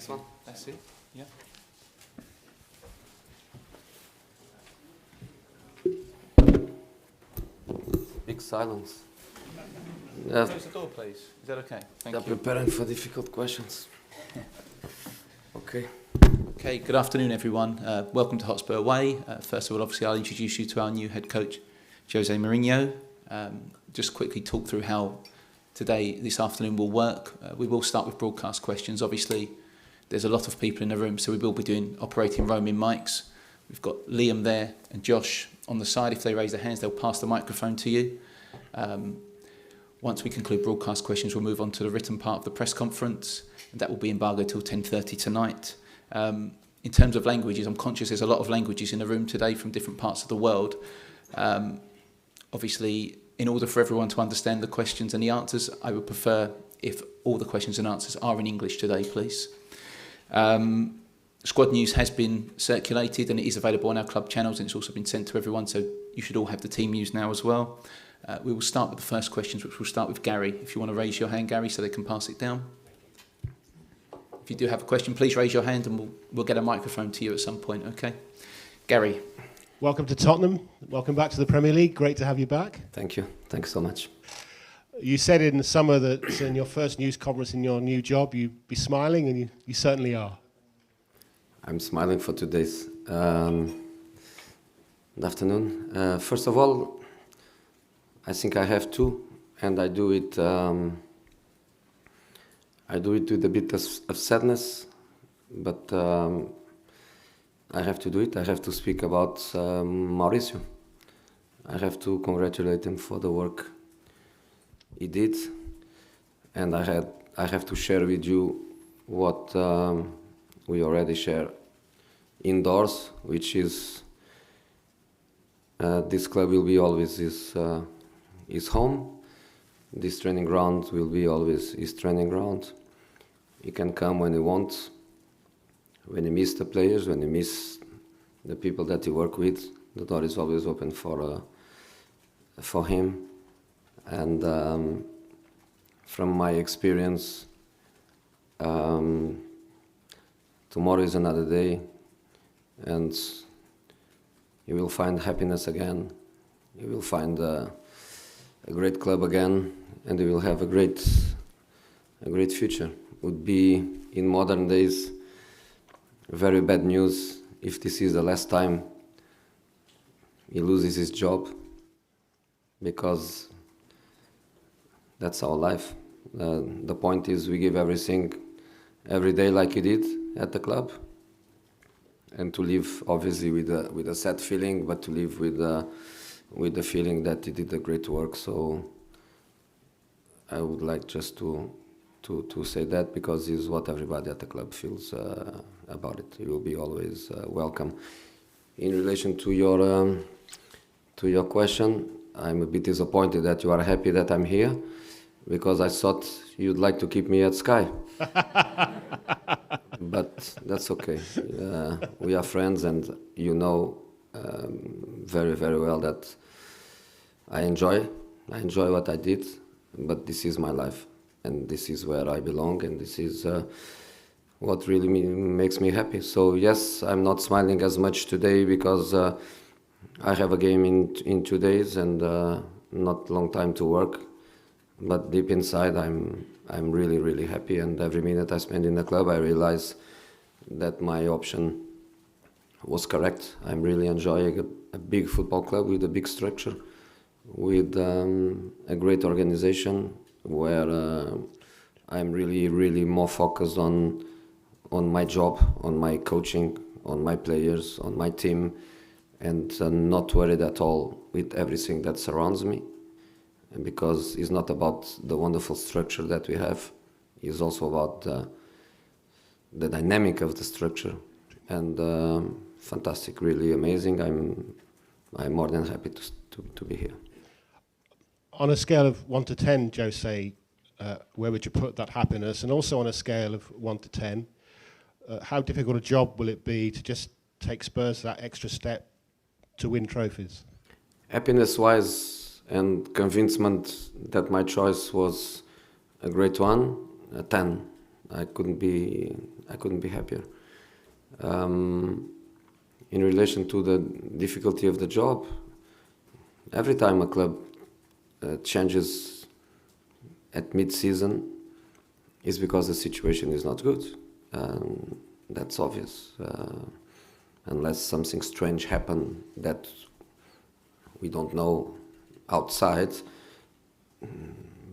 This one? That's it, yeah. Big silence. Close the door, please. Is that okay? Thank you. Preparing for difficult questions. Okay. Okay, good afternoon, everyone. Welcome to Hotspur Way. First of all, obviously, I'll introduce you to our new head coach, Jose Mourinho. Just quickly talk through how this afternoon will work. We will start with broadcast questions. Obviously, there's a lot of people in the room, so we will be doing operating roaming mics. We've got Liam there and Josh on the side. If they raise their hands, they'll pass the microphone to you. Once we conclude broadcast questions, we'll move on to the written part of the press conference, and that will be embargoed till 10:30 tonight. In terms of languages, I'm conscious there's a lot of languages in the room today from different parts of the world. Obviously, in order for everyone to understand the questions and the answers, I would prefer if all the questions and answers are in English today, please. Squad news has been circulated and it is available on our club channels, and it's also been sent to everyone, so you should all have the team news now as well. We will start with the first questions, which will start with Gary. If you want to raise your hand, Gary, so they can pass it down. If you do have a question, please raise your hand and we'll get a microphone to you at some point, okay? Gary. Welcome to Tottenham. Welcome back to the Premier League. Great to have you back. Thank you. Thanks so much. You said in the summer that in your first news conference in your new job, you'd be smiling, and you certainly are. I'm smiling for today's. Good afternoon. First of all, I think I have to, and I do it. I do it with a bit of sadness, but I have to do it. I have to speak about Mauricio. I have to congratulate him for the work he did, and I have to share with you what we already share indoors, which is this club will be always his home. This training ground will be always his training ground. He can come when he wants. When he miss the players, when he miss the people that he work with, the door is always open for him. And from my experience, tomorrow is another day, and you will find happiness again. You will find a great club again, and you will have a great future. Would be in modern days very bad news if this is the last time he loses his job, because that's our life. The point is we give everything every day like he did at the club, and to live obviously with a sad feeling, but to live with the feeling that he did a great work. So I would like just to say that, because it's what everybody at the club feels about it. You will be always welcome. In relation to your question, I'm a bit disappointed that you are happy that I'm here, because I thought you'd like to keep me at Sky. But that's okay. We are friends, and you know very, very well that I enjoy what I did, but this is my life, and this is where I belong, and this is what really makes me happy. So yes, I'm not smiling as much today because I have a game in 2 days and not long time to work. But deep inside, I'm really, really happy, and every minute I spend in the club, I realize that my option was correct. I'm really enjoying a big football club with a big structure, with a great organization, where I'm really, really more focused on my job, on my coaching, on my players, on my team, and not worried at all with everything that surrounds me. Because it's not about the wonderful structure that we have, it's also about the dynamic of the structure, and fantastic, really amazing. I'm more than happy to be here. On a scale of 1 to 10, Jose, where would you put that happiness? And also on a scale of 1 to 10, how difficult a job will it be to just take Spurs that extra step to win trophies? Happiness-wise, and convincement that my choice was a great one, a 10. I couldn't be happier. In relation to the difficulty of the job, every time a club changes at mid-season is because the situation is not good. That's obvious. Unless something strange happens that we don't know outside,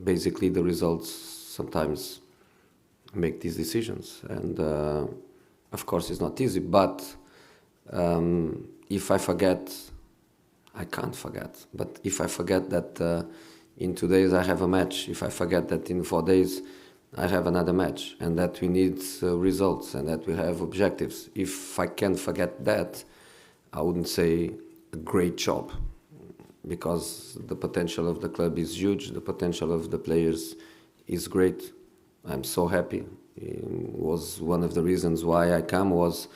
basically the results sometimes make these decisions. And of course it's not easy, but if I forget, I can't forget, but if I forget that in 2 days I have a match, if I forget that in 4 days I have another match, and that we need results, and that we have objectives, if I can forget that, I wouldn't say a great job, because the potential of the club is huge, the potential of the players is great. I'm so happy. It was one of the reasons why I come, was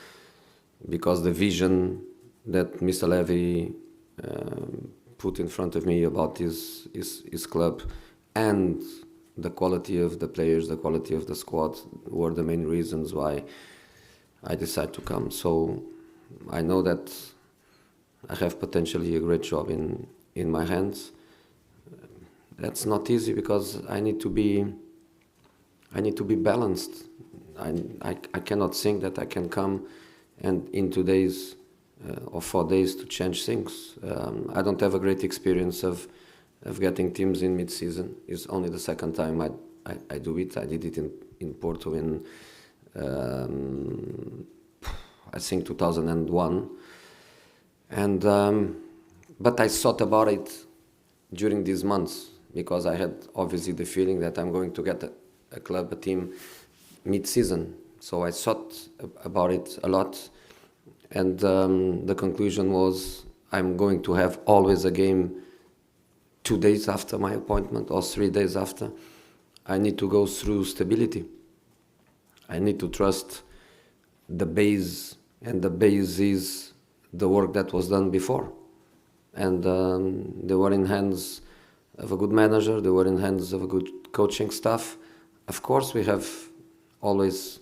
because the vision that Mr. Levy put in front of me about his club, and the quality of the players, the quality of the squad, were the main reasons why I decided to come. So I know that I have potentially a great job in my hands. That's not easy, because I need to be balanced. I cannot think that I can come and in 2 days or 4 days to change things. I don't have a great experience of getting teams in mid-season. It's only the second time I do it. I did it in Porto in I think 2001, and but I thought about it during these months, because I had obviously the feeling that I'm going to get a club, a team mid-season. So I thought about it a lot, and the conclusion was I'm going to have always a game 2 days after my appointment or 3 days after. I need to go through stability. I need to trust the base, and the base is the work that was done before. And they were in hands of a good manager, they were in hands of a good coaching staff. Of course, we have always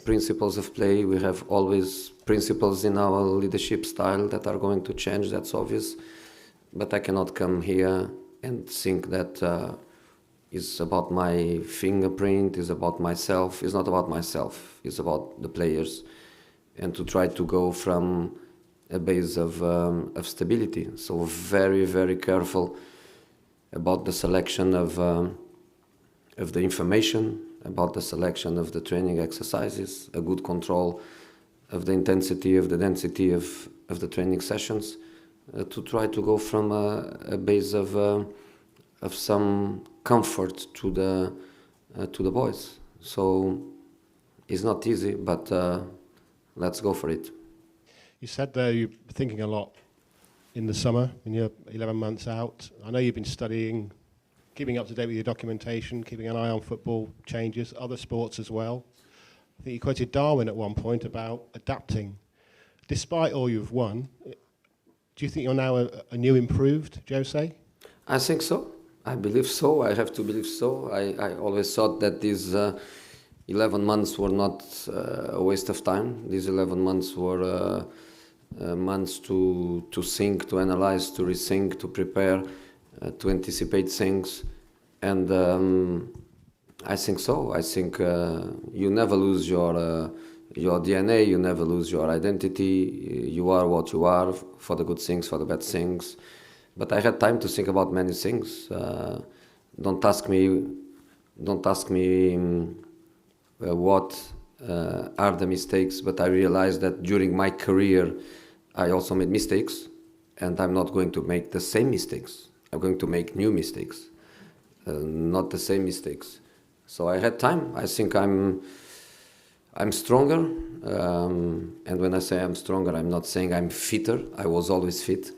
principles of play, we have always principles in our leadership style that are going to change, that's obvious. But I cannot come here and think that it's about my fingerprint, it's about myself. It's not about myself, it's about the players. And to try to go from a base of stability. So very, very careful about the selection of the information, about the selection of the training exercises, a good control of the intensity, of the density of the training sessions. To try to go from a base of some comfort to the boys. So it's not easy, but let's go for it. You said there you're thinking a lot in the summer, when you're 11 months out. I know you've been studying, keeping up to date with your documentation, keeping an eye on football changes, other sports as well. I think you quoted Darwin at one point about adapting. Despite all you've won, do you think you're now a new improved Jose? I think so. I believe so. I have to believe so. I always thought that these 11 months were not a waste of time. These 11 months were months to think, to analyze, to rethink, to prepare, to anticipate things. And I think so. I think you never lose your DNA, you never lose your identity. You are what you are, for the good things, for the bad things. But I had time to think about many things. Don't ask me what are the mistakes, but I realized that during my career I also made mistakes, and I'm not going to make the same mistakes. I'm going to make new mistakes, not the same mistakes. So I had time. I think I'm stronger, and when I say I'm stronger, I'm not saying I'm fitter. I was always fit,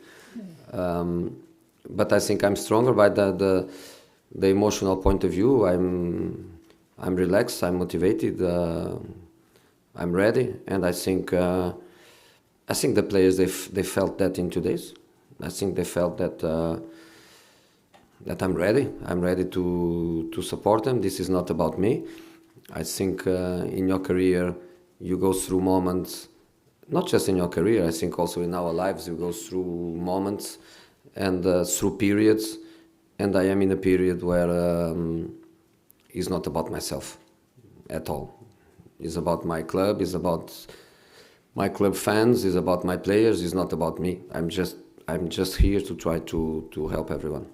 but I think I'm stronger by the emotional point of view. I'm relaxed. I'm motivated. I'm ready, and I think the players they felt that in 2 days. I think they felt that I'm ready. I'm ready to support them. This is not about me. I think in your career you go through moments, not just in your career, I think also in our lives you go through moments and through periods, and I am in a period where it's not about myself at all. It's about my club, it's about my club fans, it's about my players, it's not about me. I'm just here to try to help everyone.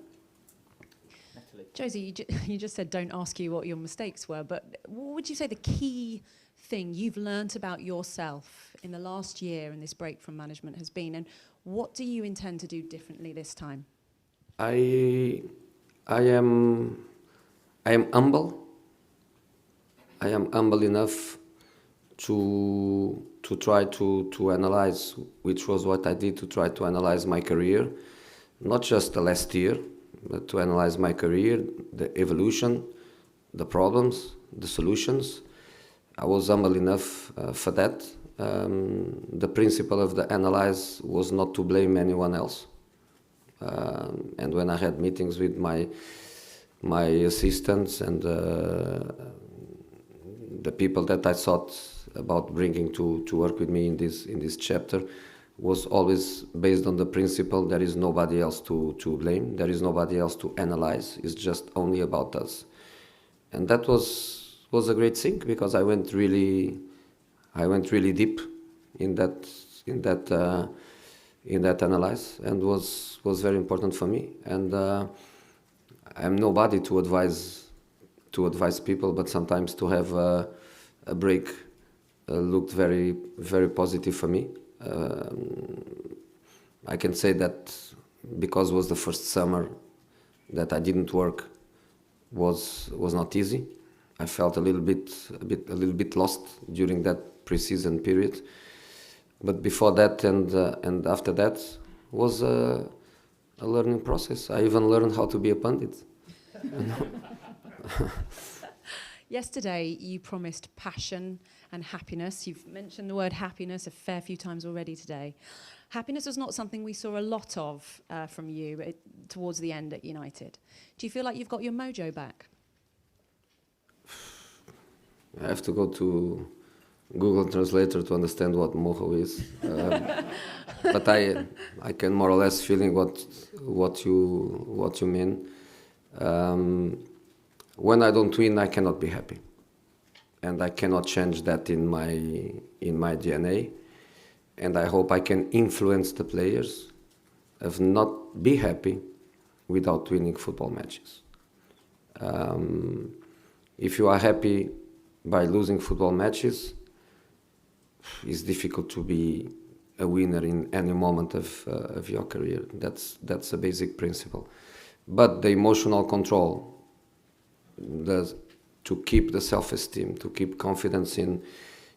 Josie, you just said don't ask you what your mistakes were, but what would you say the key thing you've learnt about yourself in the last year and this break from management has been, and what do you intend to do differently this time? I am humble. I am humble enough to try to analyze, which was what I did, to try to analyze my career, not just the last year, but to analyze my career, the evolution, the problems, the solutions. I was humble enough for that. The principle of the analyze was not to blame anyone else. And when I had meetings with my assistants and the people that I thought about bringing to work with me in this chapter, was always based on the principle there is nobody else to blame, there is nobody else to analyze, it's just only about us. And that was a great thing, because I went really deep in that analyze, and was very important for me. And I'm nobody to advise people, but sometimes to have a break looked very, very positive for me. I can say that because it was the first summer that I didn't work, was not easy. I felt a little bit lost during that pre-season period. But before that and after that was a learning process. I even learned how to be a pundit. Yesterday, you promised passion and happiness. You've mentioned the word happiness a fair few times already today. Happiness was not something we saw a lot of from you towards the end at United. Do you feel like you've got your mojo back? I have to go to Google Translator to understand what mojo is. But I can more or less feeling what you mean. When I don't win, I cannot be happy, and I cannot change that in my DNA. And I hope I can influence the players of not be happy without winning football matches. If you are happy by losing football matches, it's difficult to be a winner in any moment of your career. That's a basic principle. But the emotional control, to keep the self-esteem, to keep confidence in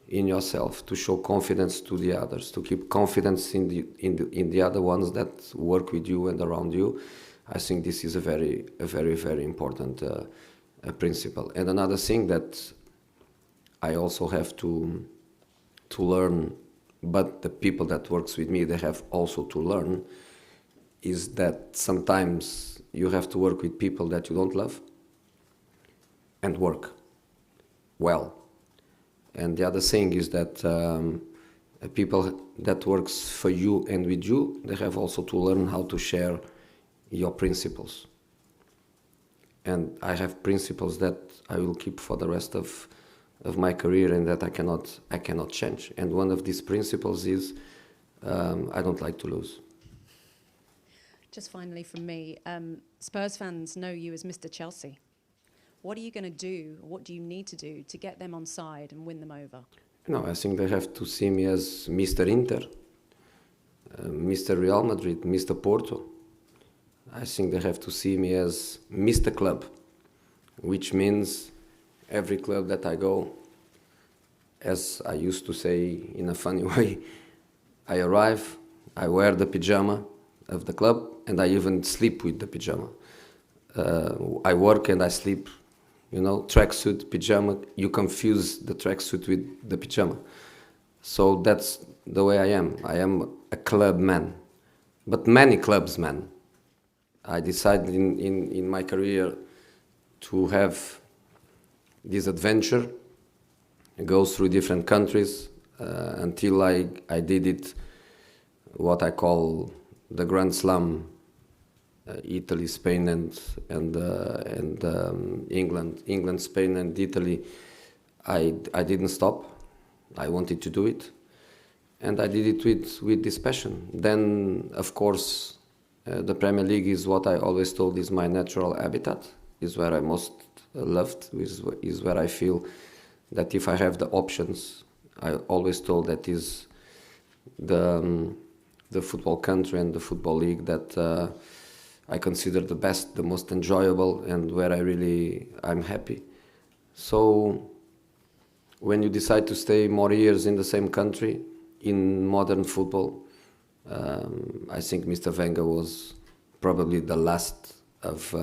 yourself, to show confidence to the others, to keep confidence in the other ones that work with you and around you, I think this is a very, very important principle. And another thing that I also have to learn, but the people that works with me, they have also to learn, is that sometimes you have to work with people that you don't love and work well. And the other thing is that people that works for you and with you, they have also to learn how to share your principles. And I have principles that I will keep for the rest of my career, and that I cannot change. And one of these principles is I don't like to lose. Just finally from me, Spurs fans know you as Mr. Chelsea. What are you going to do? What do you need to do to get them on side and win them over? No, I think they have to see me as Mr. Inter, Mr. Real Madrid, Mr. Porto. I think they have to see me as Mr. Club, which means every club that I go, as I used to say in a funny way, I arrive, I wear the pyjama of the club, and I even sleep with the pyjama. I work and I sleep. Tracksuit, pyjama, you confuse the tracksuit with the pyjama. So that's the way I am. I am a club man, but many clubs man. I decided in my career to have this adventure go through different countries until I did it, what I call the Grand Slam, Italy, Spain, and England, Spain, and Italy. I didn't stop. I wanted to do it, and I did it with this passion. Then, of course, the Premier League is what I always told is my natural habitat. Is where I most loved. Is where I feel that if I have the options, I always told that is the football country and the football league that I consider the best, the most enjoyable, and where I'm happy. So when you decide to stay more years in the same country in modern football, I think Mr. Wenger was probably the last of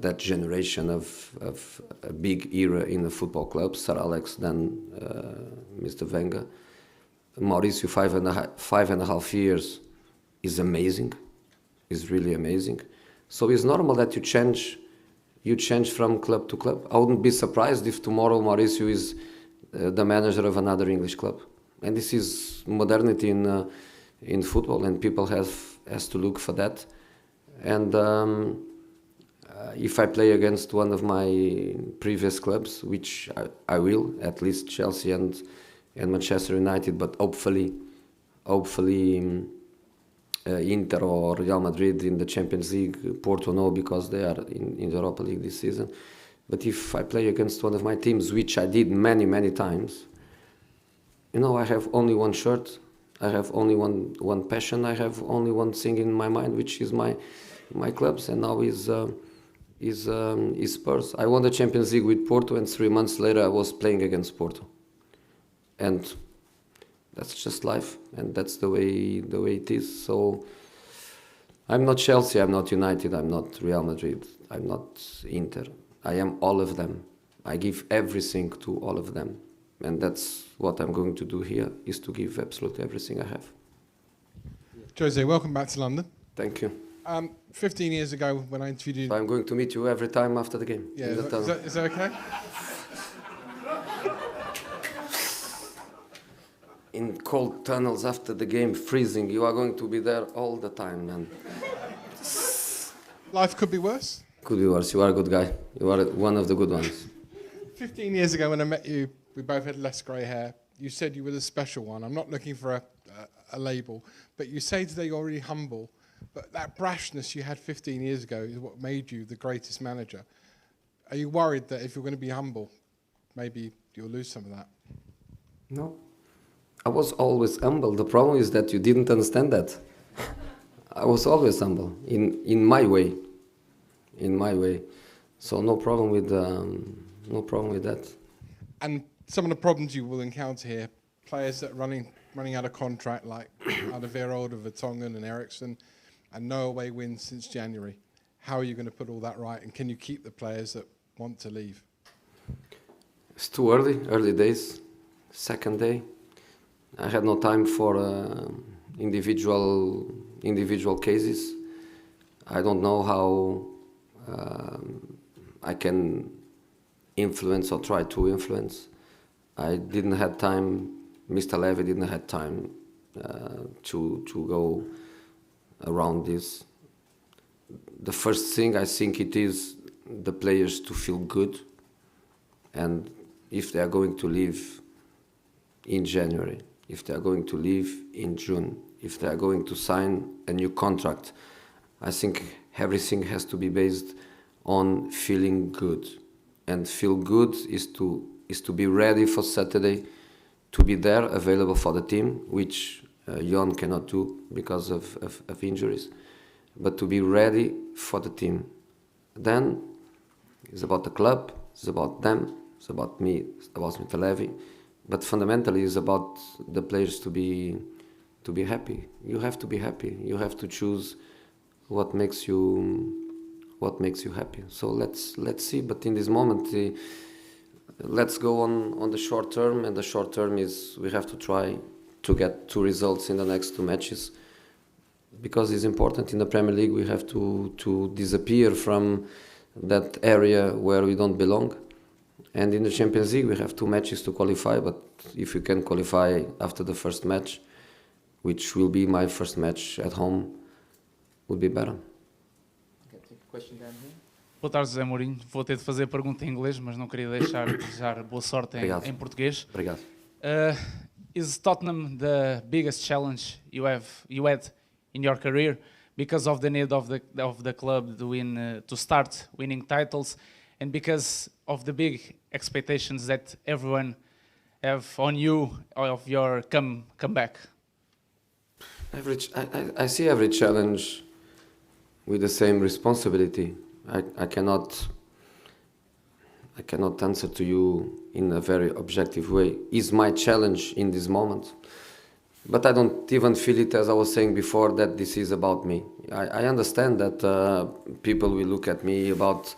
that generation of a big era in the football club. Sir Alex, then Mr. Wenger. Mauricio, 5.5 years is amazing, is really amazing. So it's normal that you change from club to club. I wouldn't be surprised if tomorrow Mauricio is the manager of another English club. And this is modernity in football, and people has to look for that. And if I play against one of my previous clubs, which I will, at least Chelsea and Manchester United, but hopefully Inter or Real Madrid in the Champions League, Porto no, because they are in the Europa League this season. But if I play against one of my teams, which I did many times, I have only one shirt, I have only one passion, I have only one thing in my mind, which is my clubs, and now is Spurs. I won the Champions League with Porto, and 3 months later I was playing against Porto. And that's just life, and that's the way it is. So I'm not Chelsea, I'm not United, I'm not Real Madrid, I'm not Inter. I am all of them. I give everything to all of them, and that's what I'm going to do here, is to give absolutely everything I have. Jose, welcome back to London. Thank you. 15 years ago when I interviewed you... So I'm going to meet you every time after the game. Yeah, is that okay? In cold tunnels after the game, freezing, you are going to be there all the time, man. Life could be worse? Could be worse. You are a good guy. You are one of the good ones. 15 years ago when I met you, we both had less grey hair. You said you were the special one. I'm not looking for a label, but you say today you're really humble. But that brashness you had 15 years ago is what made you the greatest manager. Are you worried that if you're going to be humble, maybe you'll lose some of that? No. I was always humble. The problem is that you didn't understand that. I was always humble, in my way. In my way. So no problem with that. And some of the problems you will encounter here, players that are running out of contract, like Alderweireld, Vertonghen and Eriksen, and no away wins since January. How are you going to put all that right, and can you keep the players that want to leave? It's too early days, second day. I had no time for individual cases. I don't know how I can influence or try to influence. I didn't have time, Mr. Levy didn't have time to go around this. The first thing, I think it is the players to feel good, and if they are going to leave in January, if they are going to leave in June, if they are going to sign a new contract, I think everything has to be based on feeling good. And feel good is to be ready for Saturday, to be there, available for the team, which Jon cannot do because of injuries, but to be ready for the team. Then it's about the club, it's about them, it's about me, it's about Mr. Levy, but fundamentally it's about the players to be happy. You have to be happy. You have to choose what makes you happy. So let's see. But in this moment, let's go on the short term, and the short term is we have to try to get 2 results in the next 2 matches, because it's important in the Premier League. We have to disappear from that area where we don't belong, And in the Champions League, we have 2 matches to qualify, but if we can qualify after the first match, which will be my first match at home, would be better. Boa tarde, José Mourinho. Vou ter de fazer a pergunta em inglês, mas não queria deixar de desejar boa sorte em português. Obrigado. Is Tottenham the biggest challenge you had in your career because of the need of the club to start winning titles and because of the big expectations that everyone have on you of your comeback? I see every challenge with the same responsibility. I cannot answer to you in a very objective way. Is my challenge in this moment? But I don't even feel it, as I was saying before, that this is about me. I understand that people will look at me about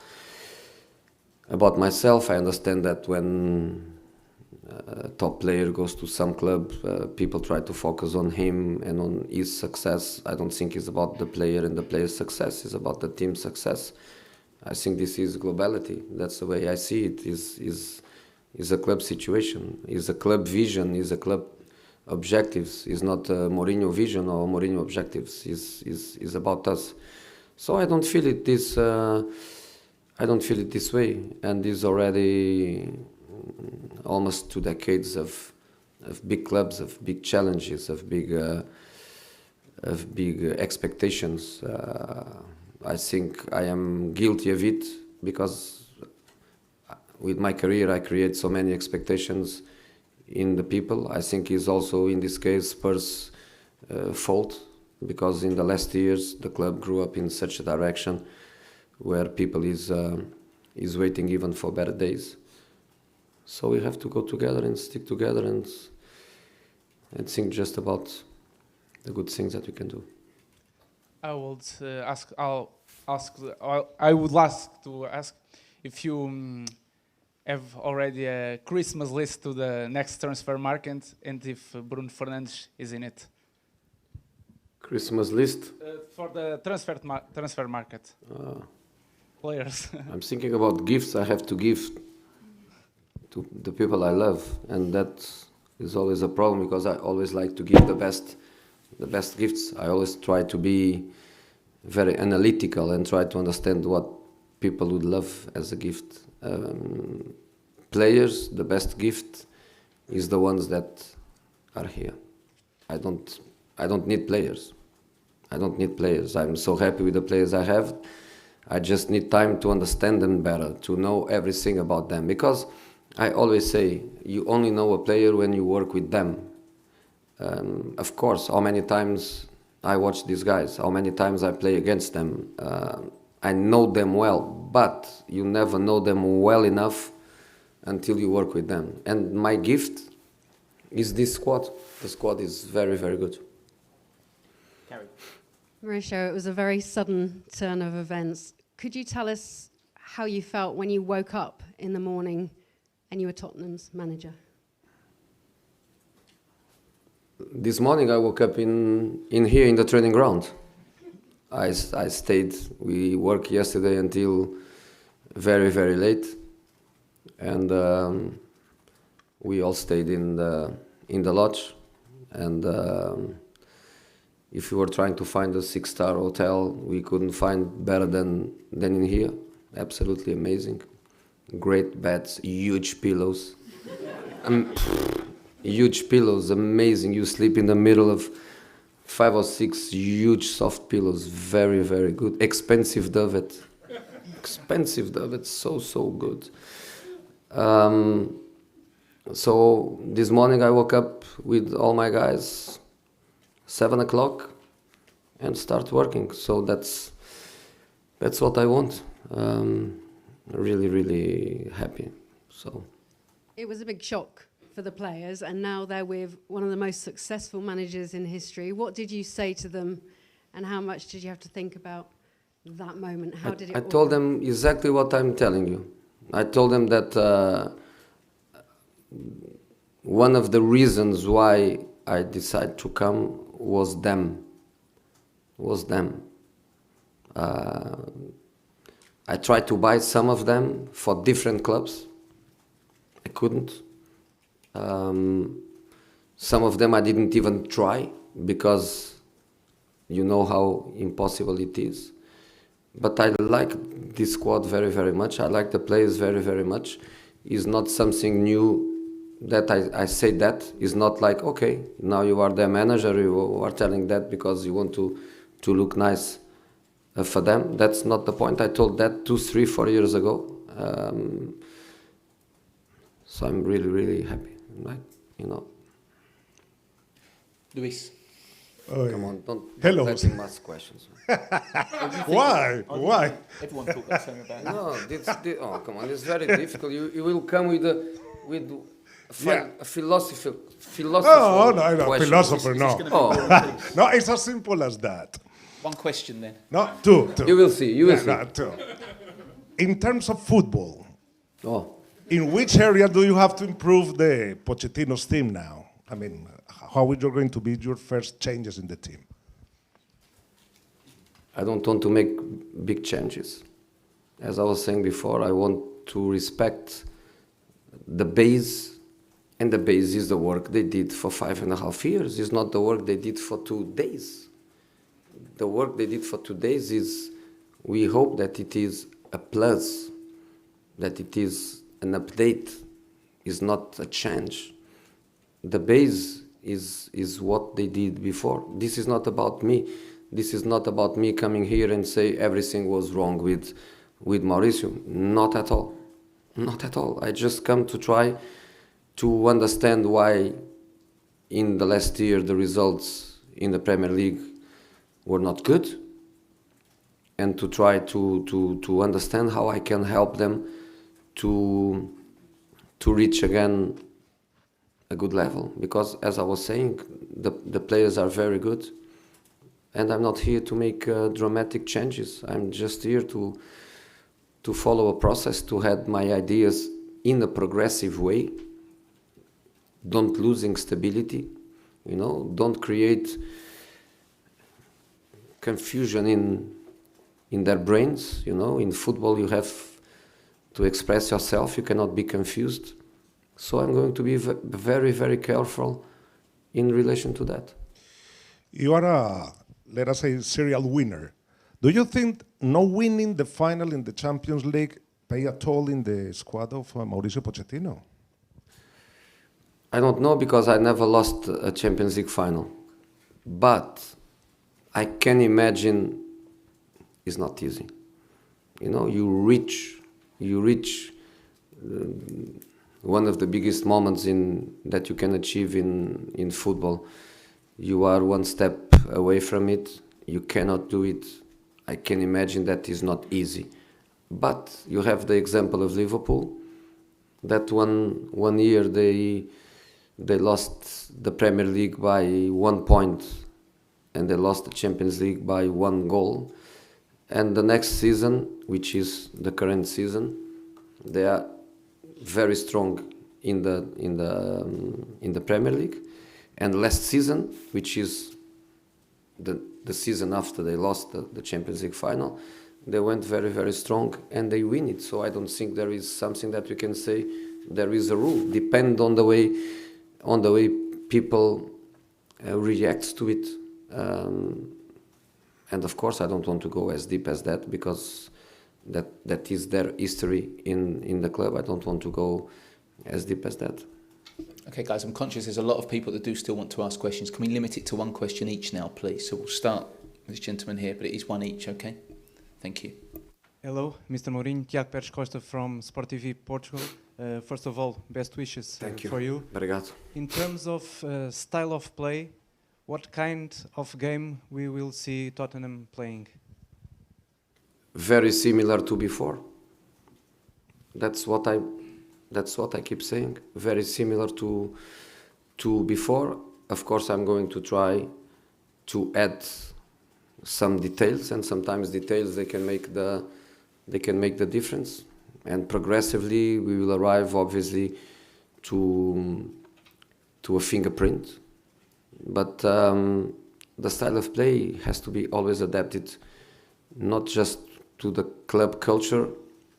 myself. I understand that when a top player goes to some club, people try to focus on him and on his success. I don't think it's about the player and the player's success. It's about the team's success. I think this is globality. That's the way I see it. Is a club situation. Is a club vision. Is a club objectives. Is not a Mourinho vision or Mourinho objectives. Is about us. So I don't feel it this. I don't feel it this way. And is already almost 2 decades of big clubs, of big challenges, of big expectations. I think I am guilty of it because with my career I create so many expectations in the people. I think it's also in this case Spurs' fault because in the last years the club grew up in such a direction where people is waiting even for better days. So we have to go together and stick together and think just about the good things that we can do. I would like to ask if you have already a Christmas list to the next transfer market and if Bruno Fernandes is in it. Christmas list? For the transfer market. Players. I'm thinking about gifts I have to give to the people I love, and that is always a problem because I always like to give the best gifts. I always try to be very analytical and try to understand what people would love as a gift. Players, the best gift is the ones that are here. I don't need players. I don't need players. I'm so happy with the players I have. I just need time to understand them better, to know everything about them. Because I always say, you only know a player when you work with them. Of course, how many times I watch these guys, how many times I play against them. I know them well, but you never know them well enough until you work with them. And my gift is this squad. The squad is very, very good. Mauricio, it was a very sudden turn of events. Could you tell us how you felt when you woke up in the morning and you were Tottenham's manager? This morning I woke up in here in the training ground. I stayed. We worked yesterday until very, very late, and we all stayed in the lodge. And if we were trying to find a 6-star hotel, we couldn't find better than in here. Absolutely amazing. Great beds, huge pillows. Huge pillows, amazing. You sleep in the middle of 5 or 6 huge soft pillows. Very, very good. Expensive duvet. Expensive duvet, so good. So this morning I woke up with all my guys 7 o'clock and start working. So that's what I want. Really, really happy. So It was a big shock for the players, and now they're with one of the most successful managers in history. What did you say to them, and how much did you have to think about that moment? How did it? I told them exactly what I'm telling you. I told them that one of the reasons why I decided to come was them. I tried to buy some of them for different clubs, couldn't. Some of them I didn't even try because you know how impossible it is. But I like this squad very, very much. I like the players very, very much. It's not something new that I say that. It's not like, okay, now you are their manager, you are telling that because you want to look nice for them. That's not the point. I told that 2, 3, 4 years ago. So I'm really, really happy. Like, you know. Luis. Come on, don't Hello. let him ask questions. Why? Why? Everyone thought the same about you. No, oh, come on, it's very difficult. You will come with a philosophy. Oh, no, question. philosopher, It's no. gonna be Oh. boring, please. No, it's as simple as that. One question then. No, two. You will see. You will see. No, two. In terms of football, Oh, in which area do you have to improve the Pochettino's team now? I mean, how is going to be your first changes in the team? I don't want to make big changes. As I was saying before, I want to respect the base, and the base is the work they did for 5.5 years. It's not the work they did for 2 days. The work they did for 2 days is, we hope that it is a plus, that it is an update, is not a change. The base is what they did before. This is not about me. This is not about me coming here and say everything was wrong with Mauricio. Not at all. Not at all. I just come to try to understand why in the last year the results in the Premier League were not good, and to try to understand how I can help them to reach again a good level. Because as I was saying, the players are very good, and I'm not here to make dramatic changes. I'm just here to follow a process, to have my ideas in a progressive way, don't losing stability, you know, don't create confusion in their brains. You know, in football you have to express yourself, you cannot be confused. So I'm going to be very, very careful in relation to that. You are a, let us say, serial winner. Do you think no winning the final in the Champions League play a toll in the squad of Mauricio Pochettino? I don't know, because I never lost a Champions League final. But I can imagine it's not easy. You know, you reach one of the biggest moments that you can achieve in football. You are one step away from it. You cannot do it. I can imagine that is not easy. But you have the example of Liverpool, that one year they lost the Premier League by 1 point, and they lost the Champions League by 1 goal. And the next season, which is the current season, they are very strong in the Premier League. And last season, which is the season after they lost the Champions League final, they went very, very strong and they win it. So I don't think there is something that we can say there is a rule. Depend on the way people react to it. And of course, I don't want to go as deep as that, because that is their history in the club. I don't want to go as deep as that. Okay, guys, I'm conscious there's a lot of people that do still want to ask questions. Can we limit it to 1 question each now, please? So we'll start with this gentleman here, but it is 1 each, okay? Thank you. Hello, Mr. Mourinho, Tiago Pérez Costa from Sport TV Portugal. First of all, best wishes for you. Obrigado. In terms of style of play, what kind of game we will see Tottenham playing? Very similar to before. That's what I keep saying. Very similar to before. Of course, I'm going to try to add some details, and sometimes details they can make the difference. And progressively, we will arrive, obviously, to a fingerprint. But the style of play has to be always adapted, not just to the club culture,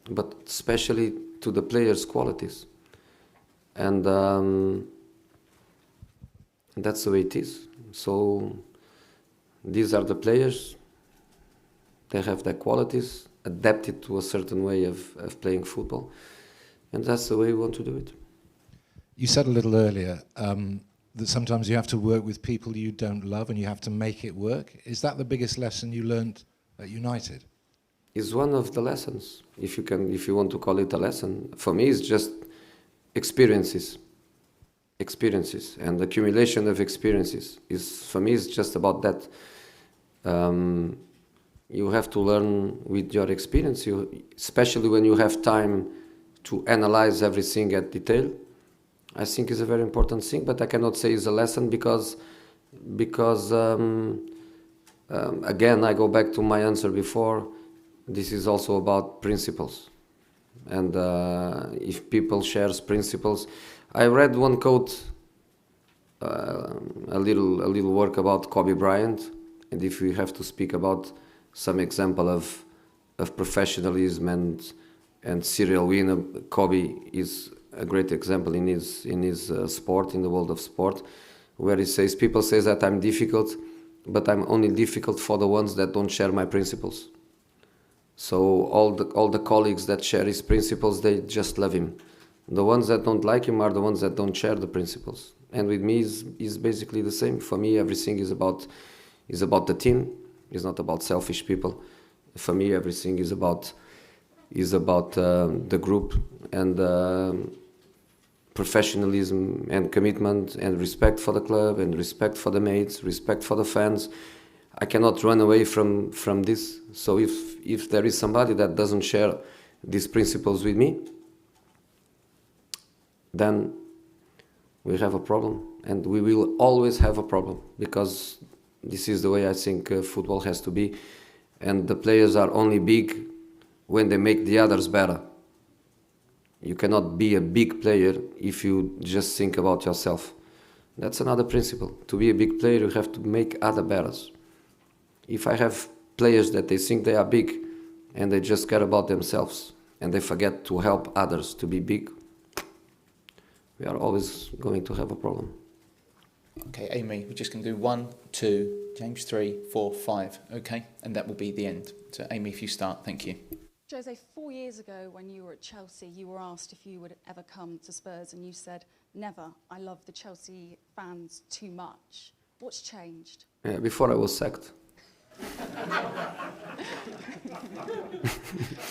but especially to the players' qualities. and that's the way it is. So these are the players. They have their qualities, adapted to a certain way of playing football, and that's the way we want to do it. You said a little earlier that sometimes you have to work with people you don't love and you have to make it work. Is that the biggest lesson you learned at United? It's one of the lessons, if you want to call it a lesson. For me, it's just experiences, and accumulation of experiences. For me, it's just about that. You have to learn with your experience, especially when you have time to analyze everything at detail. I think is a very important thing, but I cannot say it's a lesson because again, I go back to my answer before. This is also about principles, and if people shares principles, I read one quote, a little work about Kobe Bryant, and if we have to speak about some example of professionalism and serial winner, Kobe is a great example in his sport, in the world of sport, where he says, people say that I'm difficult, but I'm only difficult for the ones that don't share my principles. So all the colleagues that share his principles, they just love him. The ones that don't like him are the ones that don't share the principles. And with me is basically the same. For me, everything is about the team. It's not about selfish people. For me, everything is about the group and professionalism and commitment and respect for the club and respect for the mates, respect for the fans. I cannot run away from this. So if there is somebody that doesn't share these principles with me, then we have a problem, and we will always have a problem, because this is the way I think football has to be, and the players are only big when they make the others better. You cannot be a big player if you just think about yourself. That's another principle. To be a big player, you have to make other better. If I have players that they think they are big and they just care about themselves and they forget to help others to be big, we are always going to have a problem. Okay, Amy, we're just going to do 1, 2, James 3, 4, 5, okay? And that will be the end. So, Amy, if you start, thank you. Jose, 4 years ago when you were at Chelsea, you were asked if you would ever come to Spurs and you said, never, I love the Chelsea fans too much. What's changed? Yeah, before I was sacked.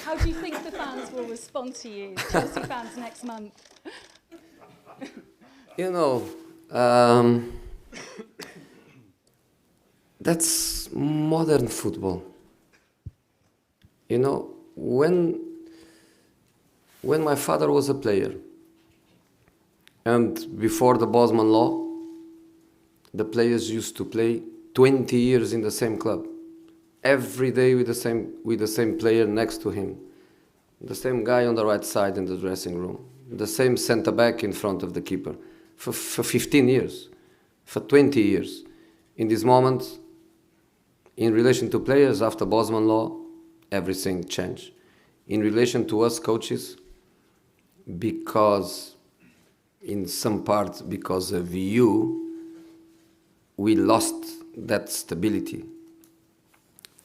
How do you think the fans will respond to you, Chelsea fans, next month? You know, that's modern football. You know, when my father was a player, and before the Bosman law, the players used to play 20 years in the same club, every day with the same player next to him, the same guy on the right side in the dressing room, the same centre back in front of the keeper, for 15 years, for 20 years. In this moment, in relation to players after Bosman law, everything changed. In relation to us coaches, because in some part because of you, we lost that stability.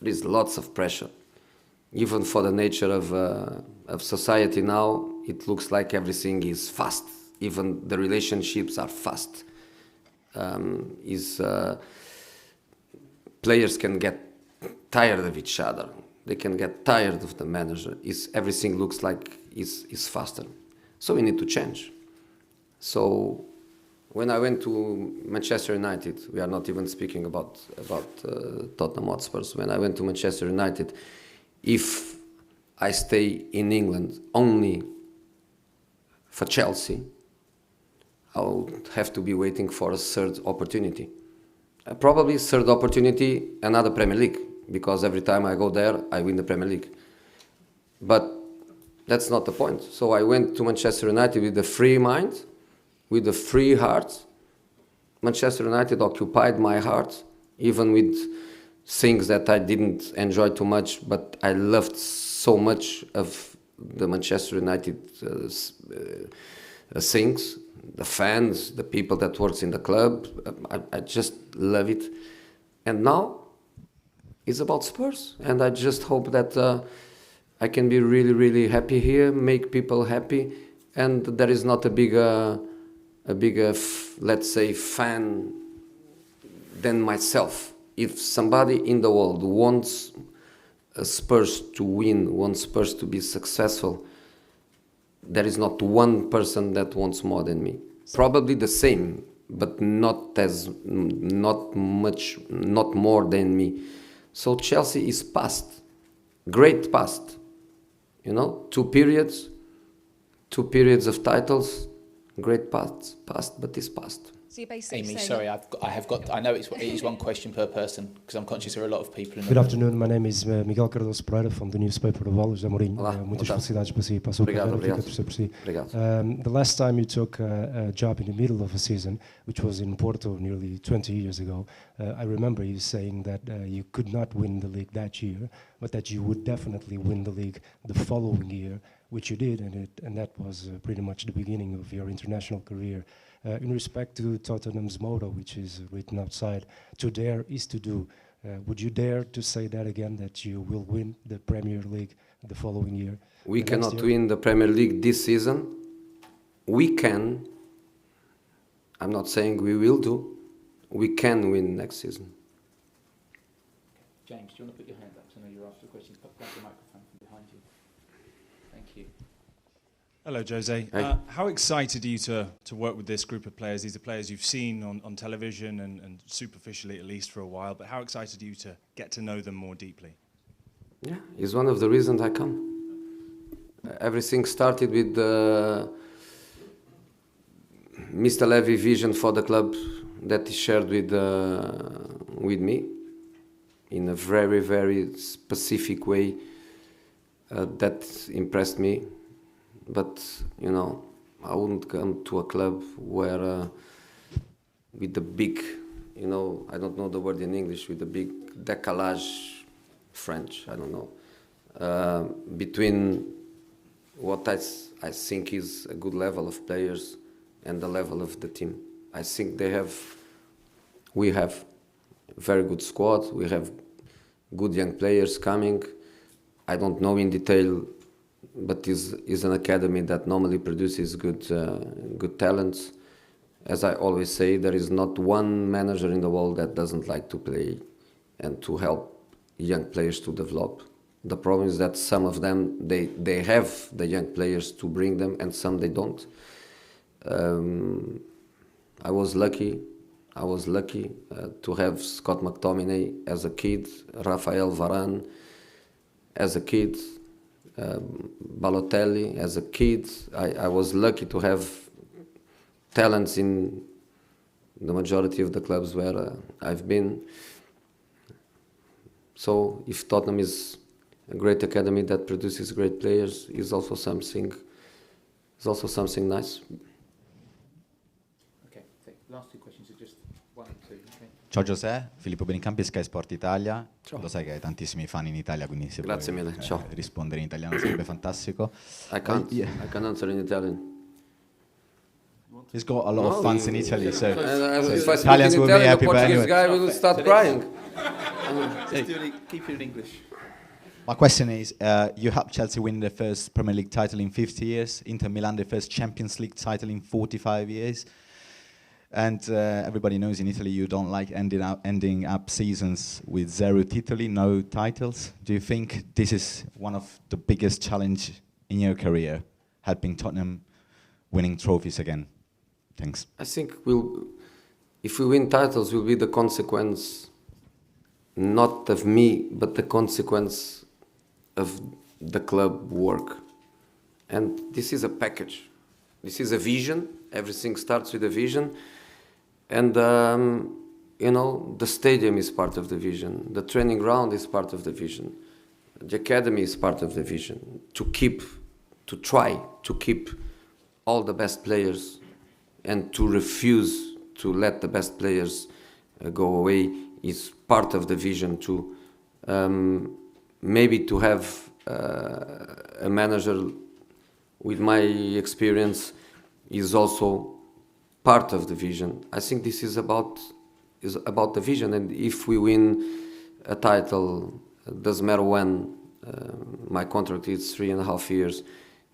There is lots of pressure. Even for the nature of society now, it looks like everything is fast. Even the relationships are fast. Players can get tired of each other. They can get tired of the manager. Everything looks like is faster. So we need to change. So when I went to Manchester United, we are not even speaking about Tottenham Hotspurs. When I went to Manchester United, if I stay in England only for Chelsea, I would have to be waiting for a third opportunity. Probably third opportunity, another Premier League, because every time I go there, I win the Premier League. But that's not the point. So I went to Manchester United with a free mind, with a free heart. Manchester United occupied my heart, even with things that I didn't enjoy too much, but I loved so much of the Manchester United things the fans, the people that works in the club. I just love it. And now it's about Spurs, and I just hope that I can be really, really happy here, make people happy, and there is not a bigger, let's say, fan than myself. If somebody in the world wants Spurs to win, wants Spurs to be successful, there is not one person that wants more than me. Probably the same, but not more than me. So Chelsea is past, great past. You know, two periods of titles, great past, but it's past. So you're basically Amy, saying sorry, I know it is one question per person because I'm conscious there are a lot of people in the Good room. afternoon, my name is Miguel Cardoso Pereira from the newspaper The Wall, José Mourinho. Olá, Muitas boa tarde. felicidades para si, para a sua Obrigado, carreira, obrigado. fica a torcer por si. Obrigado. The last time you took a job in the middle of a season, which was in Porto nearly 20 years ago, I remember you saying that you could not win the league that year, but that you would definitely win the league the following year, which you did, and that was pretty much the beginning of your international career. In respect to Tottenham's motto, which is written outside, to dare is to do. Would you dare to say that again, that you will win the Premier League the following year? We cannot win the Premier League this season. We can. I'm not saying we will do. We can win next season. James, do you want to put your hand up? So I know you're after the question. Grab the microphone from behind you. Thank you. Hello, Jose. Hey. How excited are you to work with this group of players? These are players you've seen on television and superficially at least for a while, but how excited are you to get to know them more deeply? Yeah, it's one of the reasons I come. Everything started with Mr. Levy vision for the club that he shared with me in a very, very specific way that impressed me. But, you know, I wouldn't come to a club where with the big, you know, I don't know the word in English, with the big décalage, French, I don't know, between what I think is a good level of players and the level of the team. I think we have a very good squad, we have good young players coming. I don't know in detail, but is an academy that normally produces good talents. As I always say, there is not one manager in the world that doesn't like to play and to help young players to develop. The problem is that some of them, they have the young players to bring them and some they don't. I was lucky to have Scott McTominay as a kid, Rafael Varane as a kid, Balotelli as a kid. I was lucky to have talents in the majority of the clubs where I've been. So if Tottenham is a great academy that produces great players, is also something nice. Okay, last two questions are just one and two. Okay. Ciao José, Filippo Benincampi, Sky Sport Italia. Ciao. Lo sai che hai tantissimi fan in Italia, quindi se Grazie puoi mille, ciao. rispondere in italiano sarebbe fantastico. I can answer in Italian. He's got a lot of fans in Italy, so If I speak Italians in will be Italian, happy, the but Portuguese anyway. guy will start crying. Keep it in English. My question is, you helped Chelsea win their first Premier League title in 50 years, Inter Milan their first Champions League title in 45 years, and everybody knows in Italy you don't like ending up seasons with 0 titoli, no titles. Do you think this is one of the biggest challenge in your career, helping Tottenham winning trophies again? Thanks. I think if we win titles, will be the consequence, not of me, but the consequence of the club work. And this is a package. This is a vision. Everything starts with a vision. And, you know, the stadium is part of the vision. The training ground is part of the vision. The academy is part of the vision. To try to keep all the best players and to refuse to let the best players go away is part of the vision too. Maybe to have a manager with my experience is also part of the vision. I think this is about the vision, and if we win a title, doesn't matter when. My contract is 3.5 years.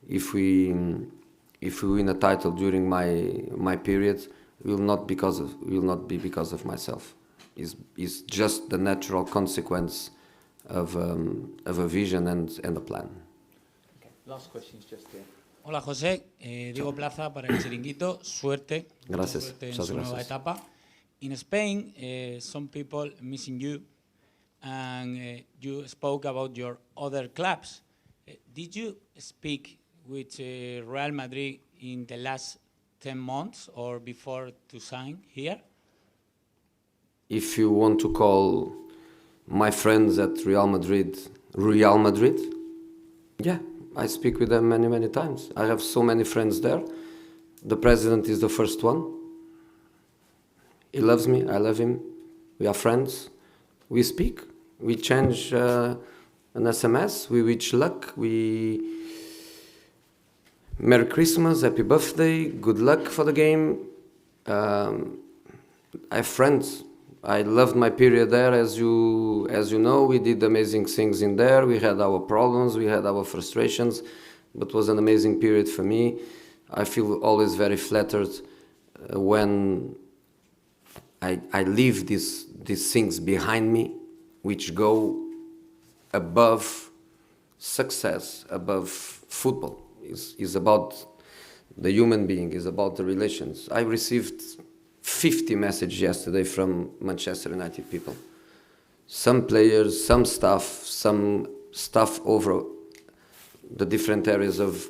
If we win a title during my period, will not be because of myself. Is just the natural consequence of a vision and a plan. Okay. Last question is just here. Hola José, Diego Plaza para el Chiringuito. Suerte. Gracias. Suerte en su nueva etapa. In Spain, some people missing you, and you spoke about your other clubs. Did you speak with Real Madrid in the last 10 months or before to sign here? If you want to call my friends at Real Madrid, yeah, I speak with them many, many times. I have so many friends there. The president is the first one. He loves me, I love him. We are friends. We speak. We change an SMS. We wish luck. Merry Christmas, Happy Birthday, good luck for the game. I have friends. I loved my period there, as you know. We did amazing things in there. We had our problems, we had our frustrations, but it was an amazing period for me. I feel always very flattered when I leave these things behind me, which go above success, above football. Is about the human being, is about the relations. I received 50 messages yesterday from Manchester United people. Some players, some staff over the different areas of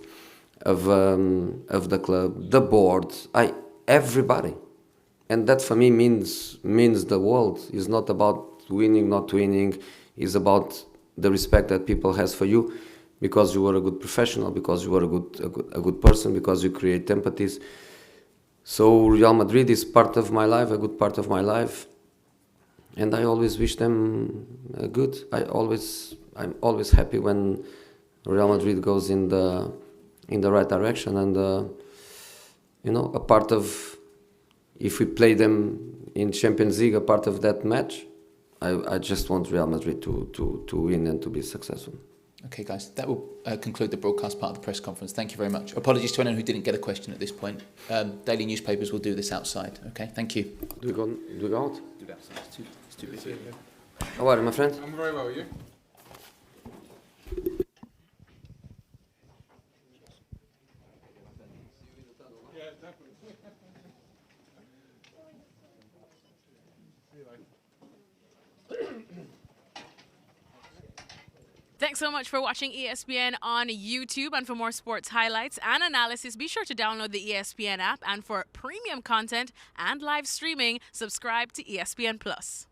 the club, the board, everybody. And that for me means the world. It's not about winning, not winning. It's about the respect that people has for you, because you were a good professional, because you were a good person, because you create empathies. So Real Madrid is part of my life, a good part of my life, and I always wish them good. I'm always happy when Real Madrid goes in the right direction, and a part of, if we play them in Champions League, a part of that match, I just want Real Madrid to win and to be successful. Okay, guys, that will conclude the broadcast part of the press conference. Thank you very much. Apologies to anyone who didn't get a question at this point. Daily newspapers will do this outside. Okay, thank you. Do we go out? Do it outside. It's too busy. How are you, my friend? I'm very well, you? Yeah, definitely. Thanks so much for watching ESPN on YouTube, and for more sports highlights and analysis, be sure to download the ESPN app, and for premium content and live streaming, subscribe to ESPN Plus.